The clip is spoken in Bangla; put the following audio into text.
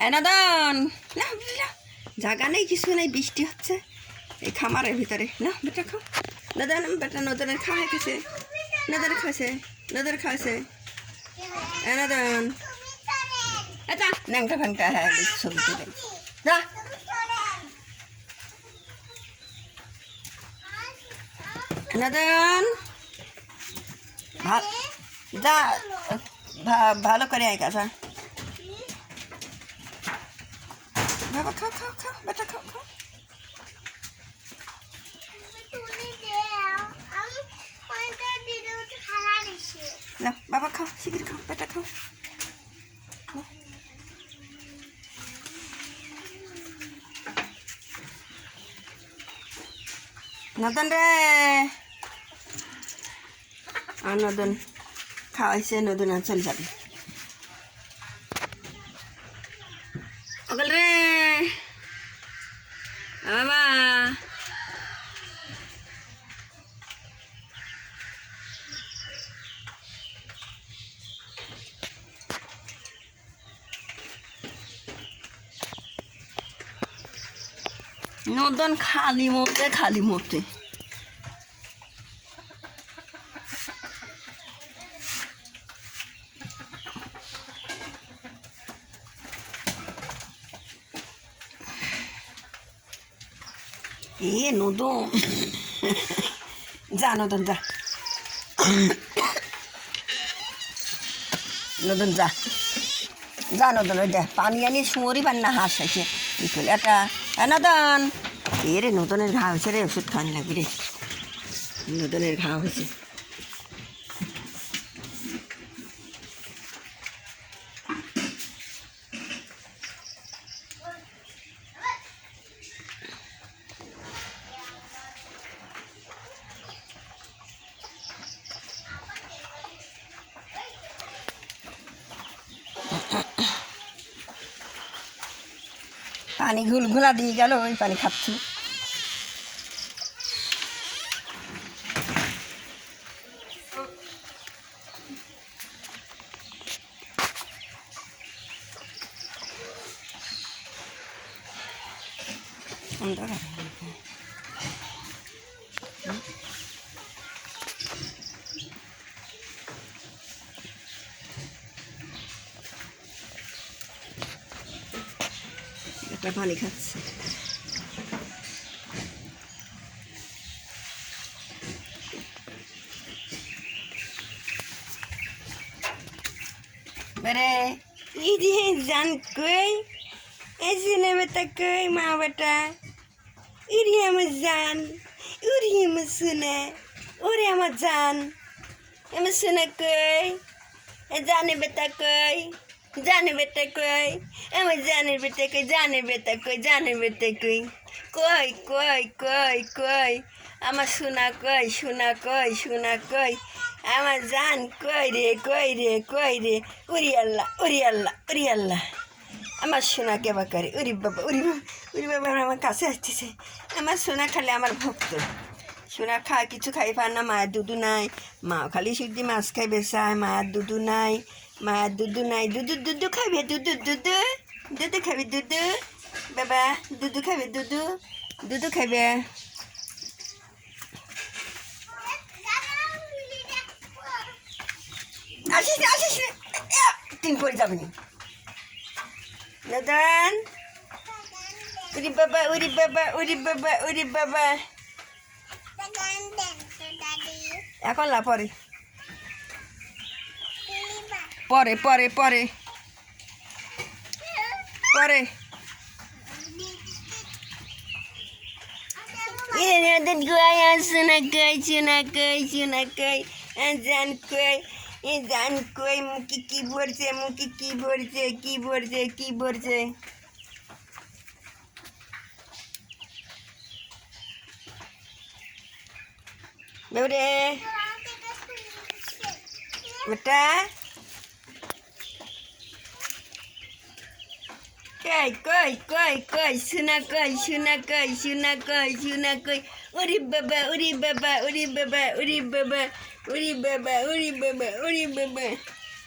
এনাদন না জায়গা নেই, কিছু নেই, বৃষ্টি হচ্ছে এই খামারের ভিতরে। না বেটা খাও, নদন বেটা নদনের খাওয়া গেছে, নদন খাওয়াছে, নদন খাওয়াছে এনাদন। এটা ন্যাংটা ফ্যাংটা হ্যাঁ ছবি তুলে যা। নদন যা ভালো করে আয় কাছা। বাবা খাও খাও খাও বেটা খাও খাও। না বাবা খাও, শিগগির খাও বেটা খাও। নদন রে, আর নদন খাওয়াইছে, নদন আর চলে যাবে। ওগল রে বাবা, নদন খালি মরতে খালি মরতে। এ নদন যা, নদন যা, নদন যা যা, নদন ওই দেখ পানি আনি শুয়োরই পান না হাঁস আছে বিকেল এটা। নদন এ রে নদনের ঘা হয়েছে রে, ওষুধ খাওয়ানি লাগবে রে, নদনের ঘা হয়েছে। পানি ঘুলঘুলা দিয়ে গেল, ওই পানি খাচ্ছি। একটা পানি খাচ্ছে। বেরে ইদি জান কই এসিনে বেটা কই মা বেটা ইরি আমার জান, উরি আমার শুনে, ওরে আমার জান আমার শুনে কই জানে বেটা কই, জানে বেটা কই আমার জানের বেটা কই, জানের বেটা কই, জানের বেটা কই কই কই কই কই আমার শোনা কই, শোনা কই, শোনা কই আমার জান কই রে, কই রে, কই রে। উরি আল্লাহ, উরি আল্লাহ, উরি আল্লাহ আমার সোনা কেবা করে। উরি বাবা, উরি বাবা, উরি বাবা আমার কাছে আসতেছে। আমার সোনা খালি আমার ভক্ত, সোনা খায় কিছু খাই পার না, মায়ের দুধু নাই, মাও খালি শুদ্ধি মাছ খাইবে চায়, মায়ের দুধু নাই, মায়ের দুধু নাই, দুধু দুধু খাইবে, দুধু দুধু দুধু খাবি, দুধু বাবা দুধু খাবে, দুধু দুধু খাইবে। আসিস আসিস তিন করে যাবে না নদন। উরি বাবা, উরি বাবা, উরি বাবা, উরি বাবা। এখন না পরে, পরে পরে পরে পরে নদন কই শোনা কই, শোনা কই, শোনা কই জান কই, জান কই মুখে কি ভরছে, মুখে কি ভরছে, কি ভরছে, কি ভরছে। বেউরে বেটা কই কই কই কই শোনা কই, শোনা কই, শোনা কই, শোনা কই। উরি বাবা, উরি বাবা, উরি বাবা, উরি বাবা, উরি বাবা, উরি বাবা, উরি বাবা।